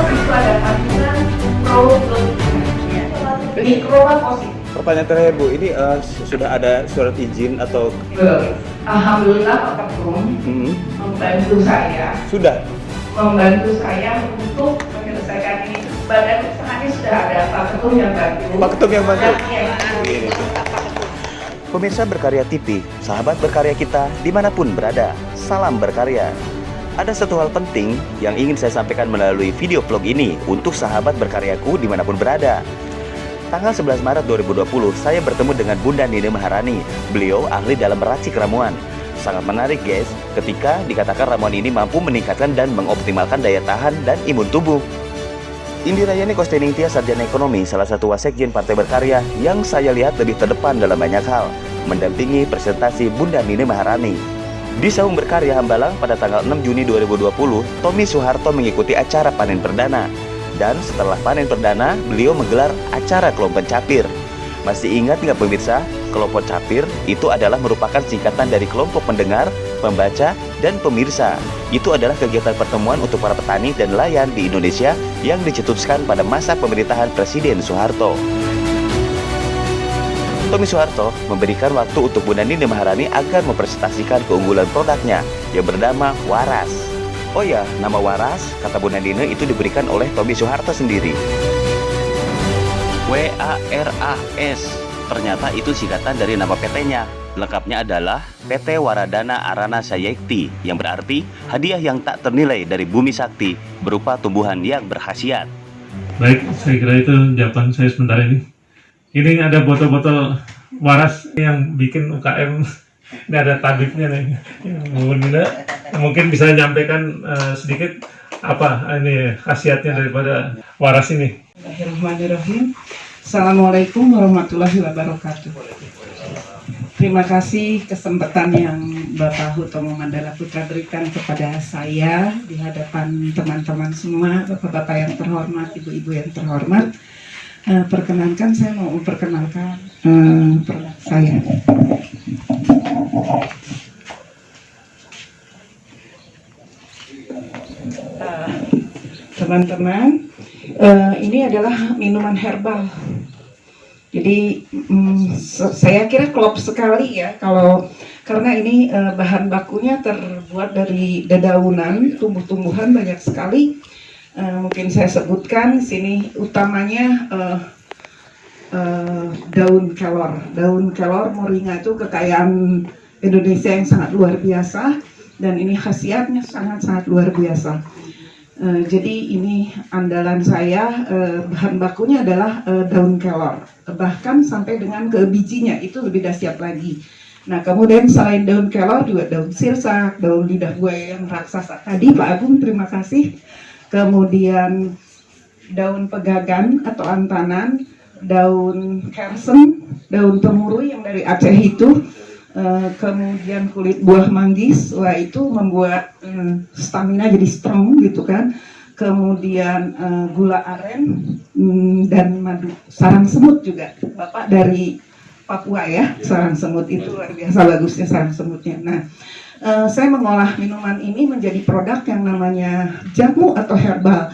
itu ada kandungan mikro positif. Pertanyaan terakhir Bu, ini sudah ada surat izin atau? Alhamdulillah Pak Ketum membantu saya. Sudah? Membantu saya untuk menyelesaikan ini. Badan usahanya sudah ada, Pak Ketum yang bantu. Pak Ketum yang bantu? Iya. Pemirsa Berkarya TV, sahabat berkarya kita dimanapun berada, salam berkarya. Ada satu hal penting yang ingin saya sampaikan melalui video vlog ini untuk sahabat berkaryaku dimanapun berada. Tanggal 11 Maret 2020, saya bertemu dengan Bunda Nini Maharani. Beliau ahli dalam meracik ramuan. Sangat menarik guys, ketika dikatakan ramuan ini mampu meningkatkan dan mengoptimalkan daya tahan dan imun tubuh. Indirayani Kosteningtyas, sarjana ekonomi, salah satu wasekjen Partai Berkarya yang saya lihat lebih terdepan dalam banyak hal, mendampingi presentasi Bunda Nini Maharani. Di Saung Berkarya Hambalang pada tanggal 6 Juni 2020, Tommy Soeharto mengikuti acara panen perdana. Dan setelah panen perdana, beliau menggelar acara kelompok capir. Masih ingat nggak pemirsa? Kelompok capir itu adalah merupakan singkatan dari kelompok pendengar, pembaca, dan pemirsa. Itu adalah kegiatan pertemuan untuk para petani dan nelayan di Indonesia yang dicetuskan pada masa pemerintahan Presiden Soeharto. Tommy Soeharto memberikan waktu untuk Bunda Nini Maharani agar mempresentasikan keunggulan produknya yang bernama Waras. Oh ya, nama Waras, kata Bunda Nini, itu diberikan oleh Tommy Soeharto sendiri. WARAS, ternyata itu singkatan dari nama PT-nya. Lengkapnya adalah PT Waradana Arana Sayekti, yang berarti hadiah yang tak ternilai dari Bumi Sakti berupa tumbuhan yang berkhasiat. Baik, saya kira itu jawaban saya sebentar ini. Ini ada botol-botol Waras yang bikin UKM. Ini ada tabibnya nih, Bu Nina. Mungkin bisa menyampaikan sedikit apa ini khasiatnya daripada Waras ini. Bismillahirrahmanirrahim. Assalamualaikum warahmatullahi wabarakatuh. Terima kasih kesempatan yang Bapak Hutomo Mandala Putra berikan kepada saya di hadapan teman-teman semua, bapak-bapak yang terhormat, ibu-ibu yang terhormat. Perkenankan saya mau memperkenalkan produk saya. Teman-teman, ini adalah minuman herbal. Jadi saya kira klop sekali ya karena ini bahan bakunya terbuat dari dedaunan, tumbuh-tumbuhan banyak sekali. Mungkin saya sebutkan sini utamanya daun kelor. Daun kelor moringa itu kekayaan Indonesia yang sangat luar biasa dan ini khasiatnya sangat-sangat luar biasa. Jadi ini andalan saya, bahan bakunya adalah daun kelor, bahkan sampai dengan ke bijinya itu lebih dahsyat lagi. Nah kemudian selain daun kelor juga daun sirsak, daun lidah buaya yang raksasa tadi Pak Agung, terima kasih. Kemudian daun pegagan atau antanan, daun kersen, daun temurui yang dari Aceh itu, kemudian kulit buah manggis, wah itu membuat stamina jadi strong gitu kan. Kemudian gula aren dan madu, sarang semut juga, Bapak dari Papua ya, sarang semut itu luar biasa bagusnya sarang semutnya. Nah, saya mengolah minuman ini menjadi produk yang namanya jamu atau herbal.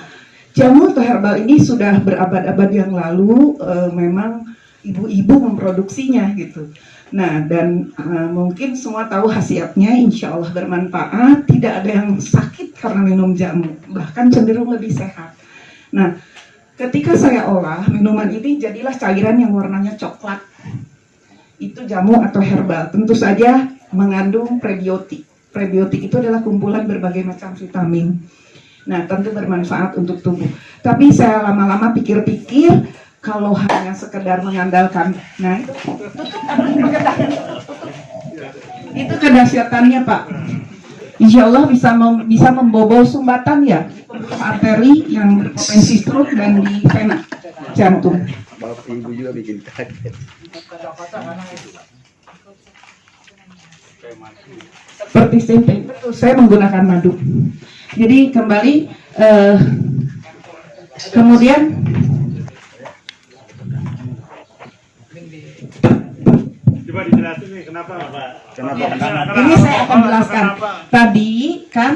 Jamu atau herbal ini sudah berabad-abad yang lalu memang ibu-ibu memproduksinya gitu. Nah dan mungkin semua tahu khasiatnya, insya Allah bermanfaat, tidak ada yang sakit karena minum jamu, bahkan cenderung lebih sehat. Nah ketika saya olah minuman ini jadilah cairan yang warnanya coklat. Itu jamu atau herbal, tentu saja mengandung prebiotik. Prebiotik itu adalah kumpulan berbagai macam vitamin. Nah tentu bermanfaat untuk tubuh. Tapi saya lama-lama pikir-pikir, kalau hanya sekedar mengandalkan, nah itu kedahsyatannya Pak. Insya Allah bisa membobol sumbatan ya, arteri yang berpotensi stroke dan di vena jantung. Bapak Ibu juga bikin kaget. Seperti tempe, betul, saya menggunakan madu. Jadi kembali, kemudian Coba dijelasin nih kenapa Pak? Ini saya akan jelaskan. Tadi kan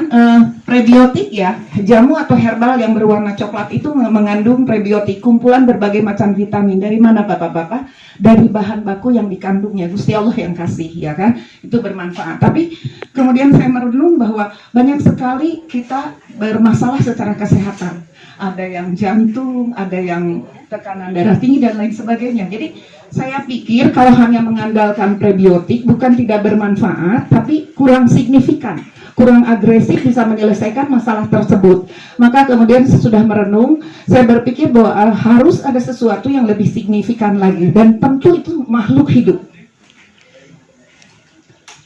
prebiotik ya, jamu atau herbal yang berwarna coklat itu mengandung prebiotik, kumpulan berbagai macam vitamin. Dari mana Bapak-bapak? Dari bahan baku yang dikandungnya, Gusti Allah yang kasih, ya kan? Itu bermanfaat. Tapi kemudian saya merenung bahwa banyak sekali kita bermasalah secara kesehatan. Ada yang jantung, ada yang tekanan darah tinggi dan lain sebagainya. Jadi saya pikir kalau hanya mengandalkan prebiotik bukan tidak bermanfaat, tapi kurang signifikan, kurang agresif bisa menyelesaikan masalah tersebut. Maka kemudian sesudah merenung, saya berpikir bahwa harus ada sesuatu yang lebih signifikan lagi, dan tentu itu makhluk hidup.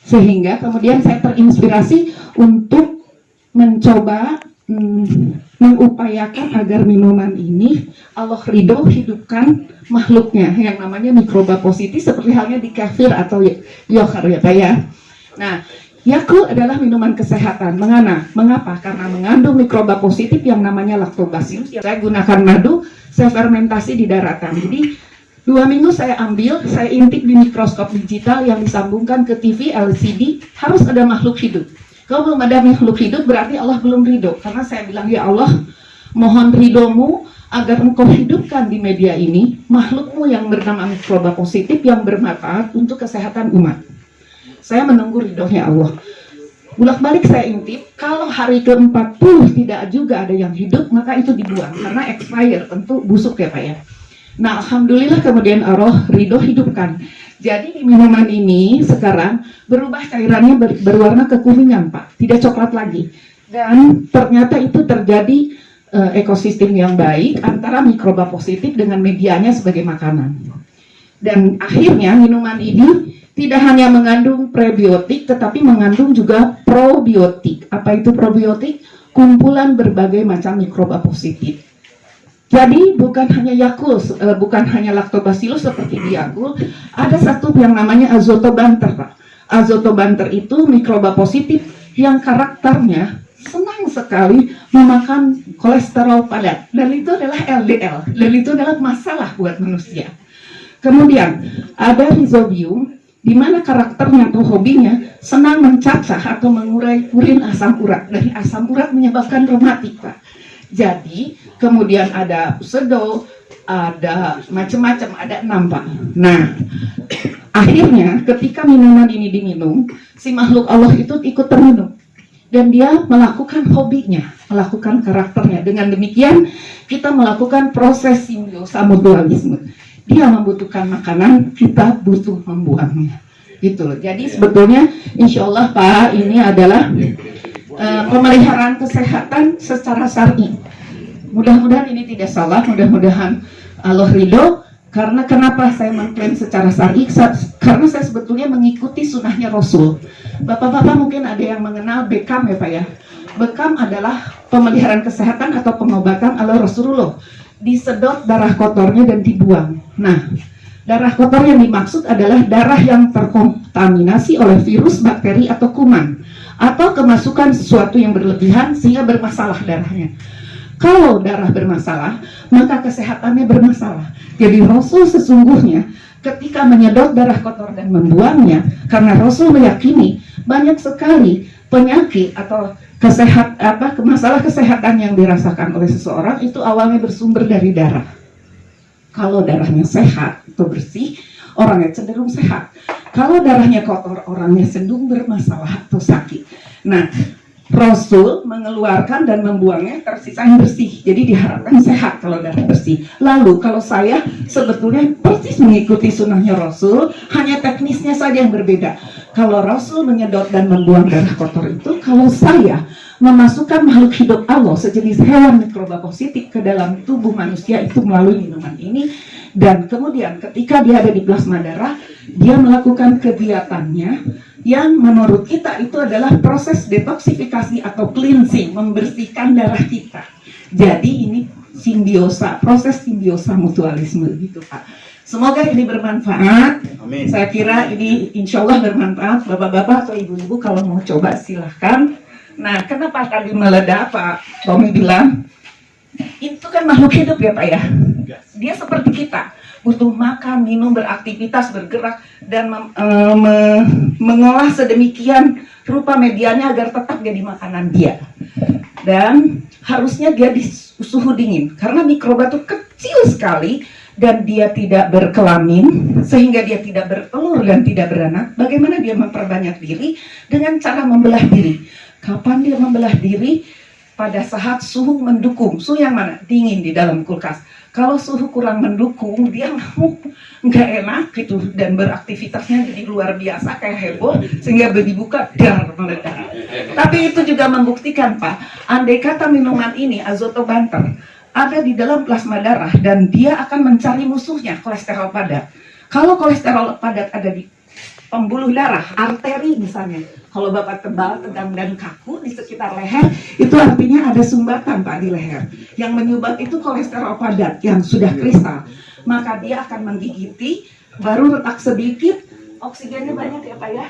Sehingga kemudian saya terinspirasi untuk mencoba mengupayakan agar minuman ini Allah ridho hidupkan makhluknya yang namanya mikroba positif, seperti halnya di kefir atau yogurt ya Pak ya. Nah, Yakult adalah minuman kesehatan. Mengapa? Karena mengandung mikroba positif yang namanya lactobacillus. Saya gunakan madu, saya fermentasi di daratan. Jadi 2 minggu saya ambil, saya intip di mikroskop digital yang disambungkan ke TV LCD, harus ada makhluk hidup. Kalau belum ada makhluk hidup berarti Allah belum ridho. Karena saya bilang, ya Allah, mohon ridhomu agar engkau hidupkan di media ini makhlukmu yang bernama mikroba positif yang bermanfaat untuk kesehatan umat. Saya menunggu ridhonya Allah. Bolak-balik saya intip, kalau hari ke-40 tidak juga ada yang hidup, maka itu dibuang. Karena expire, tentu busuk ya Pak ya. Nah, alhamdulillah kemudian Allah ridho hidupkan. Jadi minuman ini sekarang berubah cairannya berwarna kekuningan Pak, tidak coklat lagi. Dan ternyata itu terjadi ekosistem yang baik antara mikroba positif dengan medianya sebagai makanan. Dan akhirnya minuman ini tidak hanya mengandung prebiotik, tetapi mengandung juga probiotik. Apa itu probiotik? Kumpulan berbagai macam mikroba positif. Jadi bukan hanya Yakult, bukan hanya lactobacillus seperti di Yakult, ada satu yang namanya azotobanter, Pak. Azotobanter itu mikroba positif yang karakternya senang sekali memakan kolesterol padat, dan itu adalah LDL, dan itu adalah masalah buat manusia. Kemudian ada Rhizobium, di mana karakternya atau hobinya senang mencacah atau mengurai urin asam urat, dan asam urat menyebabkan reumatik, Pak. Jadi kemudian ada pseudo, ada macam-macam, ada 6 Pak. Nah, akhirnya ketika minuman ini diminum, si makhluk Allah itu ikut terminum. Dan dia melakukan hobinya, melakukan karakternya. Dengan demikian kita melakukan proses simbiosa mutualisme. Dia membutuhkan makanan, kita butuh membuangnya. Gitu loh. Jadi sebetulnya insya Allah Pak, ini adalah pemeliharaan kesehatan secara syar'i. Mudah-mudahan ini tidak salah, mudah-mudahan Allah ridho. Karena kenapa saya mengklaim secara syar'i? Karena saya sebetulnya mengikuti sunnahnya Rasul. Bapak-bapak mungkin ada yang mengenal Bekam ya Pak ya. Bekam adalah pemeliharaan kesehatan atau pengobatan ala Rasulullah. Disedot darah kotornya dan dibuang. Nah, darah kotor yang dimaksud adalah darah yang terkontaminasi oleh virus, bakteri, atau kuman, atau kemasukan sesuatu yang berlebihan sehingga bermasalah darahnya. Kalau darah bermasalah, maka kesehatannya bermasalah. Jadi Rasul sesungguhnya ketika menyedot darah kotor dan membuangnya, karena Rasul meyakini banyak sekali penyakit atau masalah kesehatan yang dirasakan oleh seseorang itu awalnya bersumber dari darah. Kalau darahnya sehat atau bersih, orangnya cenderung sehat. Kalau darahnya kotor, orangnya cenderung bermasalah atau sakit. Nah, Rasul mengeluarkan dan membuangnya tersisa yang bersih. Jadi diharapkan sehat kalau darah bersih. Lalu kalau saya sebetulnya persis mengikuti sunnahnya Rasul, hanya teknisnya saja yang berbeda. Kalau Rasul menyedot dan membuang darah kotor itu, kalau saya memasukkan makhluk hidup Allah sejenis hewan mikroba positif ke dalam tubuh manusia itu melalui minuman ini. Dan kemudian ketika dia ada di plasma darah, dia melakukan kegiatannya yang menurut kita itu adalah proses detoksifikasi atau cleansing, membersihkan darah kita. Jadi ini simbiosa, proses simbiosa mutualisme gitu Pak. Semoga ini bermanfaat. Amin. Saya kira ini insya Allah bermanfaat. Bapak-bapak atau ibu-ibu kalau mau coba silahkan. Nah, kenapa tadi meledak Pak Tommy bilang? Itu kan makhluk hidup ya Pak ya. Dia seperti kita. butuh makan, minum, beraktivitas, bergerak, dan mengolah sedemikian rupa medianya agar tetap jadi makanan dia. Dan harusnya dia di suhu dingin, karena mikroba itu kecil sekali dan dia tidak berkelamin, sehingga dia tidak bertelur dan tidak beranak. Bagaimana dia memperbanyak diri? Dengan cara membelah diri. Kapan dia membelah diri? Pada saat suhu mendukung. Suhu yang mana? Dingin di dalam kulkas. Kalau suhu kurang mendukung, dia nggak enak gitu, dan beraktivitasnya jadi luar biasa kayak heboh, sehingga dibuka dar meledak. Tapi itu juga membuktikan, Pak, andai kata minuman ini azotobanter ada di dalam plasma darah, dan dia akan mencari musuhnya, kolesterol padat. Kalau kolesterol padat ada di pembuluh darah, arteri misalnya, kalau Bapak tebal, tegang, dan kaku di sekitar leher, itu artinya ada sumbatan, Pak, di leher. Yang menyumbat itu kolesterol padat yang sudah kristal. Maka dia akan menggigiti, baru retak sedikit, oksigennya banyak ya, Pak, ya,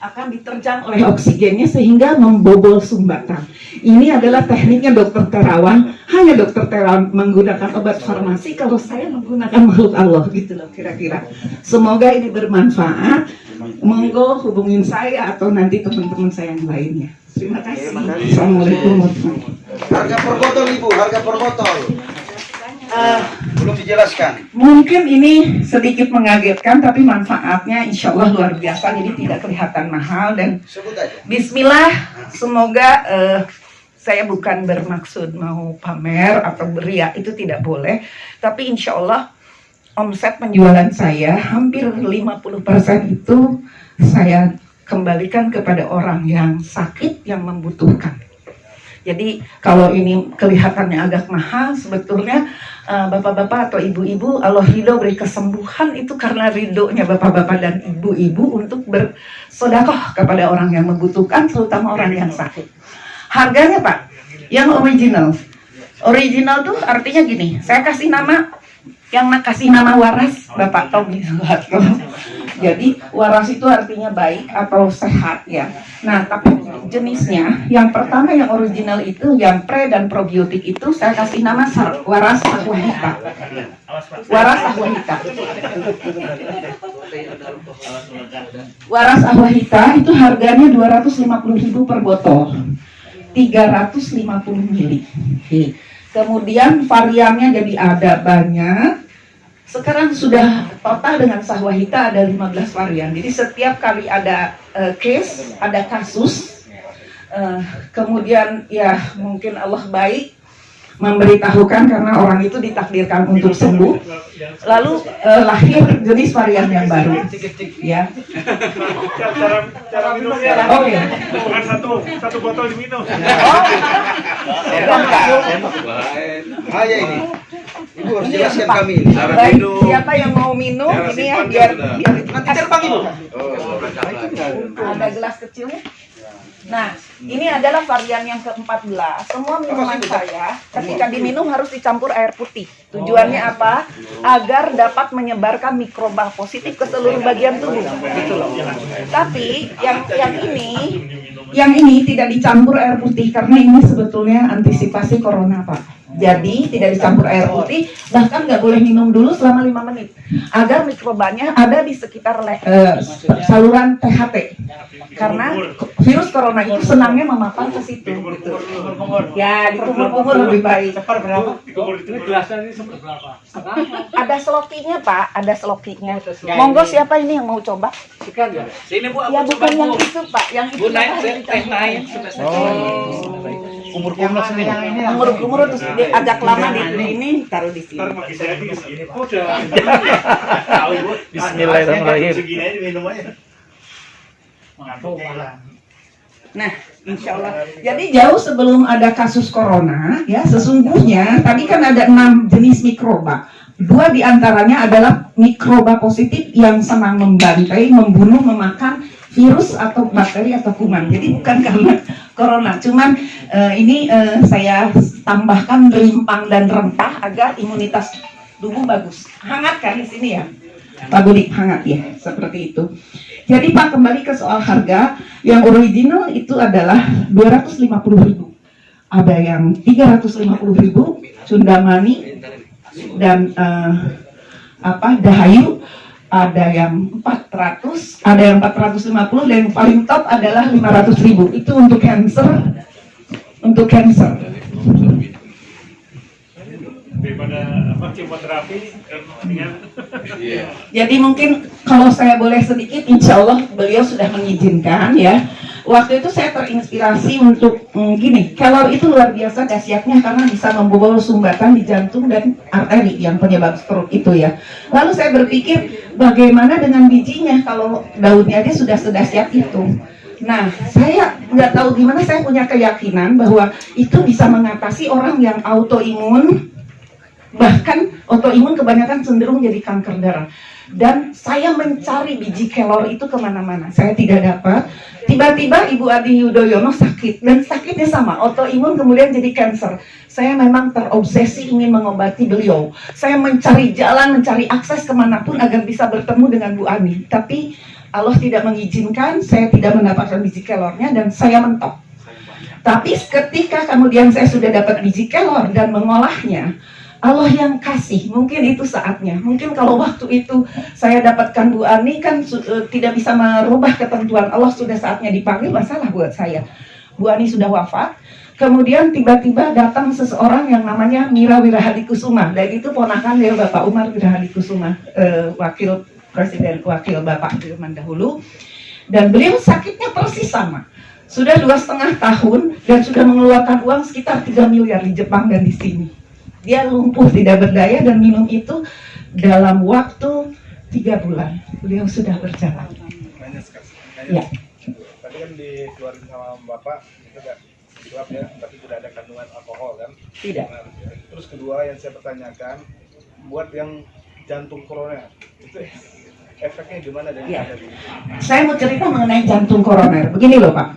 akan diterjang oleh oksigennya sehingga membobol sumbatan. Ini adalah tekniknya Dokter Terawan. Hanya Dokter Terawan menggunakan obat farmasi, kalau saya menggunakan makhluk Allah, gitu loh kira-kira. Semoga ini bermanfaat. Monggo hubungin saya atau nanti teman-teman saya yang lainnya. Terima kasih. Assalamualaikum warahmatullahi wabarakatuh. Harga per botol Ibu, harga per botol. Belum dijelaskan. Mungkin ini sedikit mengagetkan, tapi manfaatnya insya Allah luar biasa, jadi tidak kelihatan mahal. Dan Sebut aja. Bismillah, semoga saya bukan bermaksud mau pamer atau beria, itu tidak boleh. Tapi insya Allah omset penjualan saya hampir 50% itu saya kembalikan kepada orang yang sakit, yang membutuhkan. Jadi kalau ini kelihatannya agak mahal, sebetulnya bapak-bapak atau ibu-ibu, Allah ridho beri kesembuhan itu karena ridhonya bapak-bapak dan ibu-ibu untuk bersedekah kepada orang yang membutuhkan, terutama orang yang sakit. Harganya, Pak, yang original. Original tuh artinya gini, saya kasih nama, yang kasih nama waras Bapak Tommy Soeharto. Jadi waras itu artinya baik atau sehat ya. Nah, tapi jenisnya yang pertama yang original itu yang pre dan probiotik itu saya kasih nama waras ahwahita. Waras ahwahita. Waras ahwahita itu harganya 250.000 per botol. 350 mili. Kemudian variannya jadi ada banyak. Sekarang sudah total dengan sahwahita ada 15 varian. Jadi setiap kali ada case, ada kasus, kemudian ya mungkin Allah baik memberitahukan karena orang itu ditakdirkan untuk sembuh, lalu lahir jenis varian yang baru, ya. Cara minumnya, Oke. bukan satu botol diminum. Aja ini. Ibu harus jelaskan kami ini. Baik, siapa yang mau minum ini ya biar Nanti terbang Ibu. ada gelas kecilnya. Nah, ini adalah varian yang ke-14. Semua minuman saya ketika diminum harus dicampur air putih. Tujuannya apa? Agar dapat menyebarkan mikroba positif ke seluruh bagian tubuh. Gitu loh. Tapi yang ini tidak dicampur air putih karena ini sebetulnya antisipasi corona, Pak. Jadi tidak dicampur air putih, bahkan nggak boleh minum dulu selama 5 menit agar mikrobanya ada di sekitar saluran THT. Karena virus corona itu senangnya memapan ke situ. Gitu. Ya, dikumur-kumur lebih baik. Ini gelasnya ini seperti berapa? Ada slokinya, Pak, ada slokinya. Monggo siapa ini yang mau coba? Sini Bu, Ya bukan yang itu, Pak, yang itu. Bu naik, teh naik. Kumur-kumur sini. Kumur-kumur terus agak lama di ini taruh di sini. Ntar makin saya di sini. Udah. Tahu Bu. Bismillahirrahmanirrahim. Segini aja minum aja. Mengantuk malah. Nah, insya Allah. Jadi jauh sebelum ada kasus corona, ya sesungguhnya tadi kan ada 6 jenis mikroba. 2 diantaranya adalah mikroba positif yang senang membantai, membunuh, memakan virus atau bakteri atau kuman. Jadi bukan karena corona, cuman ini saya tambahkan rimpang dan rempah agar imunitas tubuh bagus. Hangat kan di sini ya, Pak Budi, hangat ya, seperti itu. Jadi Pak, kembali ke soal harga, yang original itu adalah 250.000. Ada yang 350.000, Cundamani, dan Dahayu, ada yang 400, ada yang 450, dan yang paling top adalah 500.000. Itu untuk cancer. Untuk cancer. Daripada kemoterapi dengan Jadi mungkin kalau saya boleh sedikit, insya Allah beliau sudah mengizinkan ya. Waktu itu saya terinspirasi untuk gini, kelor itu luar biasa dahsyatnya karena bisa membobol sumbatan di jantung dan arteri yang penyebab stroke itu ya. Lalu saya berpikir bagaimana dengan bijinya kalau daunnya aja sudah sedahsyat itu. Nah, saya nggak tahu gimana, saya punya keyakinan bahwa itu bisa mengatasi orang yang autoimun. Bahkan autoimun kebanyakan cenderung jadi kanker darah. Dan saya mencari biji kelor itu kemana-mana, saya tidak dapat. Tiba-tiba Ibu Adi Yudhoyono sakit, dan sakitnya sama, autoimun kemudian jadi kanker. Saya memang terobsesi ingin mengobati beliau. Saya mencari jalan, mencari akses kemanapun agar bisa bertemu dengan Bu Ani. Tapi Allah tidak mengizinkan, saya tidak mendapatkan biji kelornya, dan saya mentok. Tapi ketika kemudian saya sudah dapat biji kelor dan mengolahnya, Allah yang kasih, mungkin itu saatnya. Mungkin kalau waktu itu saya dapatkan Bu Ani kan tidak bisa merubah ketentuan Allah, sudah saatnya dipanggil, masalah buat saya. Bu Ani sudah wafat, kemudian tiba-tiba datang seseorang yang namanya Mira Wirahadikusuma, dan itu ponakan dari Bapak Umar Wirahadikusuma, wakil presiden, wakil Bapak zaman dahulu. Dan beliau sakitnya persis sama. Sudah 2,5 tahun dan sudah mengeluarkan uang sekitar 3 miliar di Jepang dan di sini. Dia lumpuh, tidak berdaya, dan minum itu dalam waktu 3 bulan. Beliau sudah berjalan. Ya. Tadi kan dikeluarin sama Bapak, itu nggak suap ya, tapi tidak ada kandungan alkohol kan? Tidak. Nah, terus kedua yang saya pertanyakan, buat yang jantung koroner, itu efeknya gimana dari Ya. ini? Saya mau cerita mengenai jantung koroner. Begini loh Pak,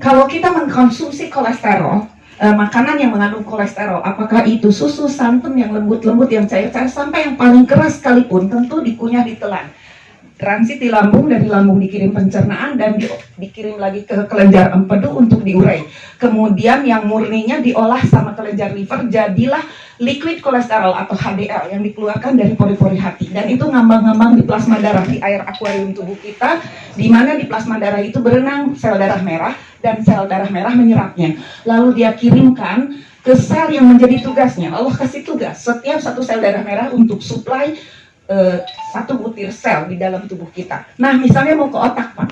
kalau kita mengkonsumsi kolesterol, makanan yang mengandung kolesterol, apakah itu susu, santan yang lembut-lembut, yang cair-cair, sampai yang paling keras sekalipun, tentu dikunyah ditelan. Transit di lambung, dari lambung dikirim pencernaan dan dikirim lagi ke kelenjar empedu untuk diurai. Kemudian yang murninya diolah sama kelenjar liver, jadilah liquid kolesterol atau HDL yang dikeluarkan dari pori-pori hati. Dan itu ngambang-ngambang di plasma darah, di air akuarium tubuh kita, di mana di plasma darah itu berenang sel darah merah, dan sel darah merah menyerapnya. Lalu dia kirimkan ke sel yang menjadi tugasnya. Allah kasih tugas setiap satu sel darah merah untuk supply 1 butir sel di dalam tubuh kita. Nah, misalnya mau ke otak, Pak.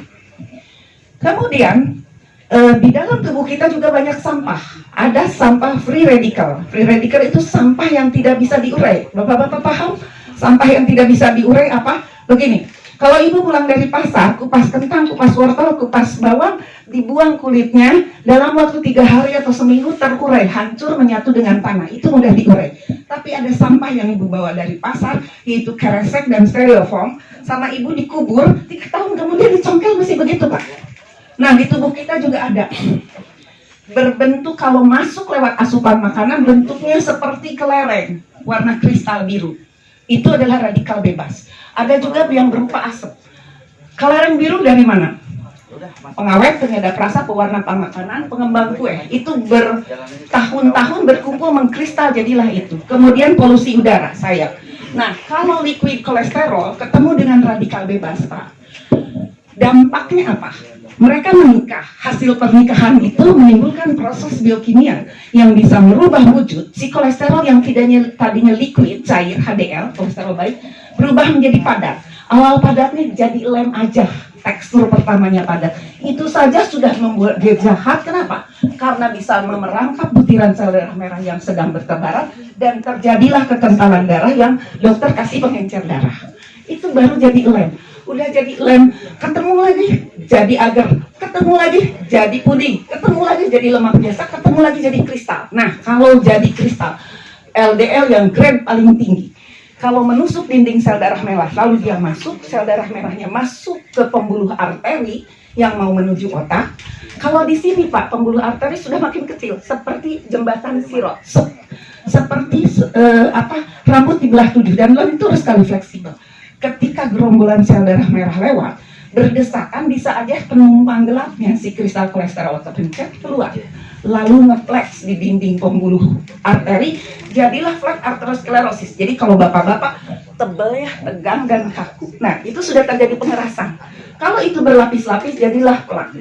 Kemudian di dalam tubuh kita juga banyak sampah. Ada sampah free radical. Free radical itu sampah yang tidak bisa diurai. Bapak-bapak paham? Sampah yang tidak bisa diurai apa? Begini. Kalau ibu pulang dari pasar, kupas kentang, kupas wortel, kupas bawang, dibuang kulitnya, dalam waktu 3 hari atau seminggu terurai, hancur, menyatu dengan tanah. Itu mudah diurai. Tapi ada sampah yang ibu bawa dari pasar, yaitu keresek dan styrofoam, sama ibu dikubur, 3 tahun kemudian dicongkel masih begitu, Pak. Nah, di tubuh kita juga ada. Berbentuk, kalau masuk lewat asupan makanan, bentuknya seperti kelereng, warna kristal biru. Itu adalah radikal bebas. Ada juga yang berupa asap. Kelereng biru dari mana? Pengawet, penyedap rasa, pewarna makanan, pengembang kue. Itu bertahun-tahun berkumpul mengkristal, jadilah itu. Kemudian polusi udara, saya. Nah, kalau liquid kolesterol ketemu dengan radikal bebas, Pak, dampaknya apa? Mereka menikah, hasil pernikahan itu menimbulkan proses biokimia yang bisa merubah wujud si kolesterol yang tadinya liquid, cair, HDL, kolesterol baik, berubah menjadi padat. Awal padatnya jadi lem aja, tekstur pertamanya padat. Itu saja sudah membuat dia jahat. Kenapa? Karena bisa memerangkap butiran sel darah merah yang sedang bertebaran, dan terjadilah kekentalan darah yang dokter kasih pengencer darah. Itu baru jadi lem. Udah jadi lem, ketemu lagi jadi agar, ketemu lagi jadi puding, ketemu lagi jadi lemak biasa, ketemu lagi jadi kristal. Nah, kalau jadi kristal, LDL yang grade paling tinggi, kalau menusuk dinding sel darah merah, lalu dia masuk, sel darah merahnya masuk ke pembuluh arteri yang mau menuju otak. Kalau di sini, Pak, pembuluh arteri sudah makin kecil, seperti jembatan sirot, seperti rambut dibelah 7, dan lentur sekali fleksibel. Ketika gerombolan sel darah merah lewat, berdesakan, bisa aja penumpang gelapnya si kristal kolesterol terpencet keluar, lalu ngeflex di dinding pembuluh arteri, jadilah flek arteriosklerosis. Jadi kalau bapak-bapak tebal ya, tegang dan kaku. Nah, itu sudah terjadi pengerasan. Kalau itu berlapis-lapis, jadilah plak.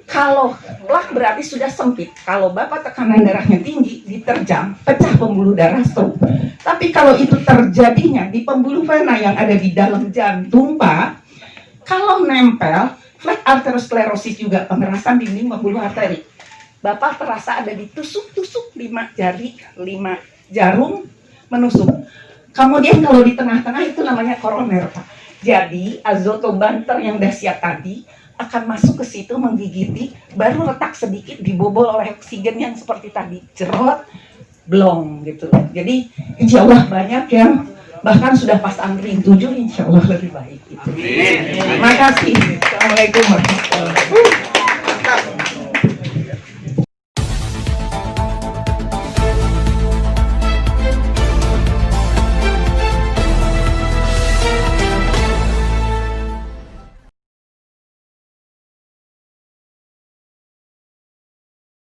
Kalau plak berarti sudah sempit. Kalau Bapak tekanan darahnya tinggi, diterjang, pecah pembuluh darah, stroke. Tapi kalau itu terjadinya di pembuluh vena yang ada di dalam jantung, Pak, kalau nempel, flek arteriosklerosis juga, pengerasan dinding pembuluh arteri. Bapak terasa ada ditusuk-tusuk 5 jari, 5 jarum menusuk. Kemudian kalau di tengah-tengah itu namanya koroner, Pak. Jadi azotobanter yang dahsyat tadi akan masuk ke situ menggigiti, baru retak sedikit dibobol oleh oksigen yang seperti tadi, cerot, blong gitu. Jadi insya Allah banyak yang bahkan sudah pasang ring 7, insya Allah lebih baik. Gitu. Terima kasih. Assalamualaikum warahmatullahi wabarakatuh.